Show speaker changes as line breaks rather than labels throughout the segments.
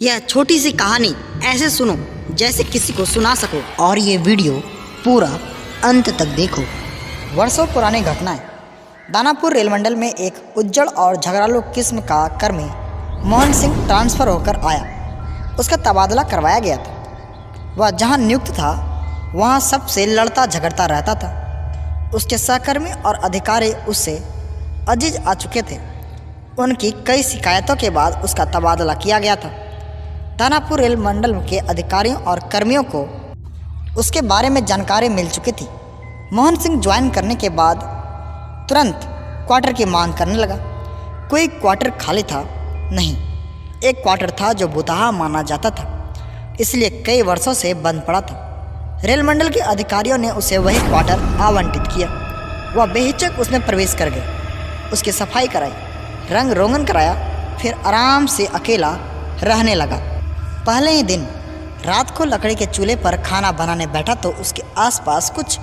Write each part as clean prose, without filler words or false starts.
यह छोटी सी कहानी ऐसे सुनो जैसे किसी को सुना सको, और ये वीडियो पूरा अंत तक देखो। वर्षों पुरानी घटना है। दानापुर रेल मंडल में एक उज्जड़ और झगड़ालू किस्म का कर्मी मोहन सिंह ट्रांसफ़र होकर आया। उसका तबादला करवाया गया था। वह जहां नियुक्त था वहां सबसे लड़ता झगड़ता रहता था। उसके सहकर्मी और अधिकारी उससे अजीज आ चुके थे। उनकी कई शिकायतों के बाद उसका तबादला किया गया था। दानापुर रेल मंडल के अधिकारियों और कर्मियों को उसके बारे में जानकारी मिल चुकी थी। मोहन सिंह ज्वाइन करने के बाद तुरंत क्वार्टर की मांग करने लगा। कोई क्वार्टर खाली था नहीं। एक क्वार्टर था जो बुतहा माना जाता था, इसलिए कई वर्षों से बंद पड़ा था। रेल मंडल के अधिकारियों ने उसे वही क्वार्टर आवंटित किया। वह बेहिचक उसमें प्रवेश कर गया। उसकी सफाई कराई, रंग रोगन कराया, फिर आराम से अकेला रहने लगा। पहले ही दिन रात को लकड़ी के चूल्हे पर खाना बनाने बैठा तो उसके आसपास कुछ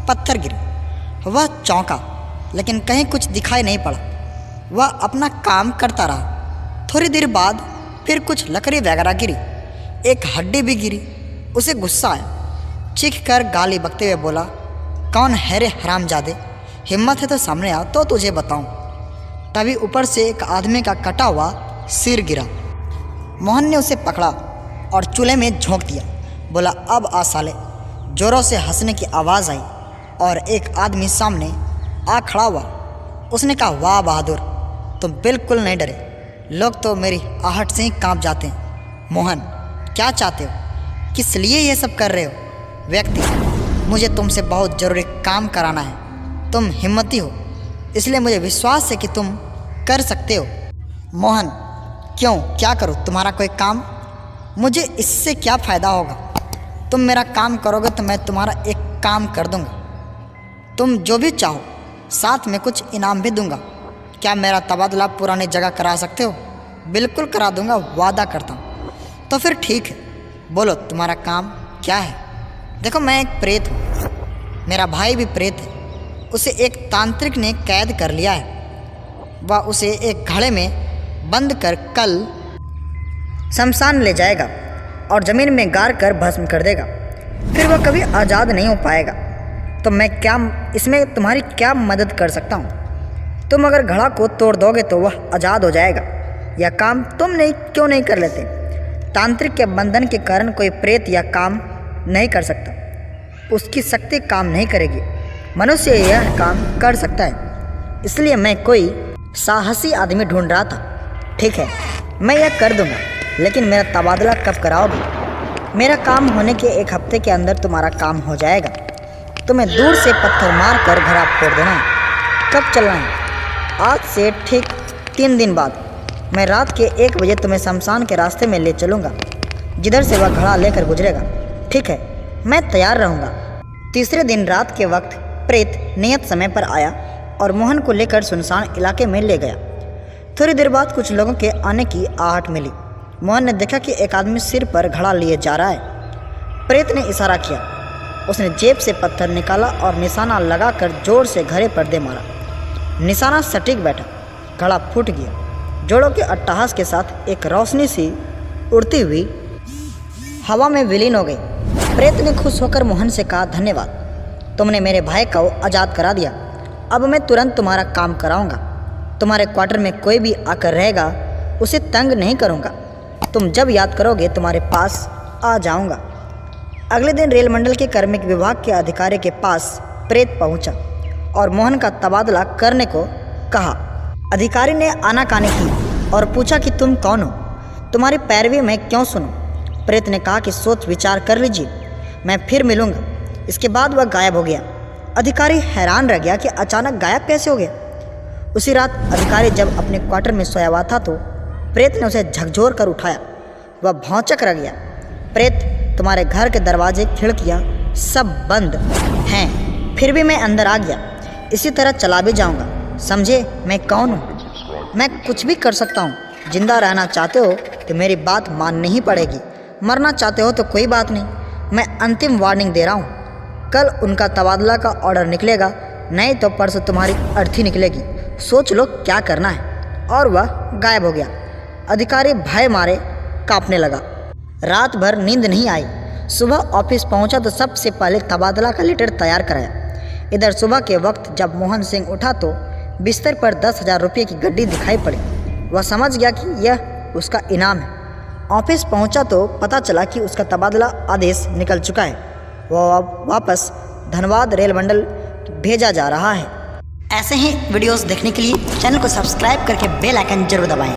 पत्थर गिरे। वह चौंका, लेकिन कहीं कुछ दिखाई नहीं पड़ा। वह अपना काम करता रहा। थोड़ी देर बाद फिर कुछ लकड़ी वगैरह गिरी, एक हड्डी भी गिरी। उसे गुस्सा आया। चीख कर गाली बकते हुए बोला, कौन है रे हरामजादे, हिम्मत है तो सामने आ तो तुझे बताऊं। तभी ऊपर से एक आदमी का कटा हुआ सिर गिरा। मोहन ने उसे पकड़ा और चूल्हे में झोंक दिया। बोला, अब आ साले। जोरों से हंसने की आवाज़ आई और एक आदमी सामने आ खड़ा हुआ। उसने कहा, वाह बहादुर, तुम बिल्कुल नहीं डरे। लोग तो मेरी आहट से ही कांप जाते हैं। मोहन, क्या चाहते हो? किस लिए ये सब कर रहे हो? व्यक्ति, मुझे तुमसे बहुत ज़रूरी काम कराना है। तुम हिम्मती हो, इसलिए मुझे विश्वास है कि तुम कर सकते हो। मोहन, क्यों, क्या करूं? तुम्हारा कोई काम? मुझे इससे क्या फ़ायदा होगा? तुम मेरा काम करोगे तो मैं तुम्हारा एक काम कर दूंगा। तुम जो भी चाहो, साथ में कुछ इनाम भी दूंगा। क्या मेरा तबादला पुरानी जगह करा सकते हो? बिल्कुल करा दूंगा, वादा करता हूँ। तो फिर ठीक है, बोलो तुम्हारा काम क्या है? देखो, मैं एक प्रेत हूँ। मेरा भाई भी प्रेत है। उसे एक तांत्रिक ने कैद कर लिया है। वह उसे एक घड़े में बंद कर कल शमशान ले जाएगा और ज़मीन में गाड़ कर भस्म कर देगा। फिर वह कभी आज़ाद नहीं हो पाएगा। तो मैं क्या इसमें तुम्हारी क्या मदद कर सकता हूँ? तुम अगर घड़ा को तोड़ दोगे तो वह आज़ाद हो जाएगा। यह काम तुम क्यों नहीं कर लेते? तांत्रिक के बंधन के कारण कोई प्रेत यह काम नहीं कर सकता। उसकी शक्ति काम नहीं करेगी। मनुष्य यह काम कर सकता है। इसलिए मैं कोई साहसी आदमी ढूंढ रहा था। ठीक है, मैं यह कर दूंगा, लेकिन मेरा तबादला कब कराओगे? मेरा काम होने के एक हफ्ते के अंदर तुम्हारा काम हो जाएगा। तुम्हें दूर से पत्थर मार कर घड़ा फोड़ देना है। कब चलना है? आज से ठीक 3 दिन बाद। मैं रात के 1 बजे तुम्हें शमशान के रास्ते में ले चलूँगा, जिधर से वह घड़ा लेकर गुजरेगा। ठीक है, मैं तैयार रहूँगा। तीसरे दिन रात के वक्त प्रेत नियत समय पर आया और मोहन को लेकर सुनसान इलाके में ले गया। थोड़ी देर बाद कुछ लोगों के आने की आहट मिली। मोहन ने देखा कि एक आदमी सिर पर घड़ा लिए जा रहा है। प्रेत ने इशारा किया। उसने जेब से पत्थर निकाला और निशाना लगाकर जोर से घड़े पर दे मारा। निशाना सटीक बैठा। घड़ा फूट गया। जोड़ों के अट्टहास के साथ एक रोशनी सी उड़ती हुई हवा में विलीन हो गई। प्रेत ने खुश होकर मोहन से कहा, धन्यवाद, तुमने मेरे भाई को आज़ाद करा दिया। अब मैं तुरंत तुम्हारा काम कराऊंगा। तुम्हारे क्वार्टर में कोई भी आकर रहेगा, उसे तंग नहीं करूंगा। तुम जब याद करोगे तुम्हारे पास आ जाऊंगा। अगले दिन रेल मंडल के कार्मिक विभाग के अधिकारी के पास प्रेत पहुंचा और मोहन का तबादला करने को कहा। अधिकारी ने आनाकानी की और पूछा कि तुम कौन हो? तुम्हारी पैरवी मैं क्यों सुनूं? प्रेत ने कहा कि सोच विचार कर लीजिए, मैं फिर मिलूंगा। इसके बाद वह गायब हो गया। अधिकारी हैरान रह गया कि अचानक गायब कैसे हो गया। उसी रात अधिकारी जब अपने क्वार्टर में सोया हुआ था तो प्रेत ने उसे झकझोर कर उठाया। वह भौंचक रह गया। प्रेत, तुम्हारे घर के दरवाजे खिड़कियाँ सब बंद हैं, फिर भी मैं अंदर आ गया। इसी तरह चला भी जाऊंगा। समझे मैं कौन हूँ? मैं कुछ भी कर सकता हूँ। जिंदा रहना चाहते हो तो मेरी बात माननी ही पड़ेगी। मरना चाहते हो तो कोई बात नहीं। मैं अंतिम वार्निंग दे रहा हूँ। कल उनका तबादला का ऑर्डर निकलेगा, नहीं तो परसों तुम्हारी अर्थी निकलेगी। सोच लो क्या करना है। और वह गायब हो गया। अधिकारी भय मारे कांपने लगा। रात भर नींद नहीं आई। सुबह ऑफिस पहुंचा तो सबसे पहले तबादला का लेटर तैयार कराया। इधर सुबह के वक्त जब मोहन सिंह उठा तो बिस्तर पर 10,000 रुपये की गड्डी दिखाई पड़ी। वह समझ गया कि यह उसका इनाम है। ऑफिस पहुंचा तो पता चला कि उसका तबादला आदेश निकल चुका है। वह अब वापस धनबाद रेल मंडल भेजा जा रहा है। ऐसे ही वीडियोस देखने के लिए चैनल को सब्सक्राइब करके बेल आइकन जरूर दबाएं।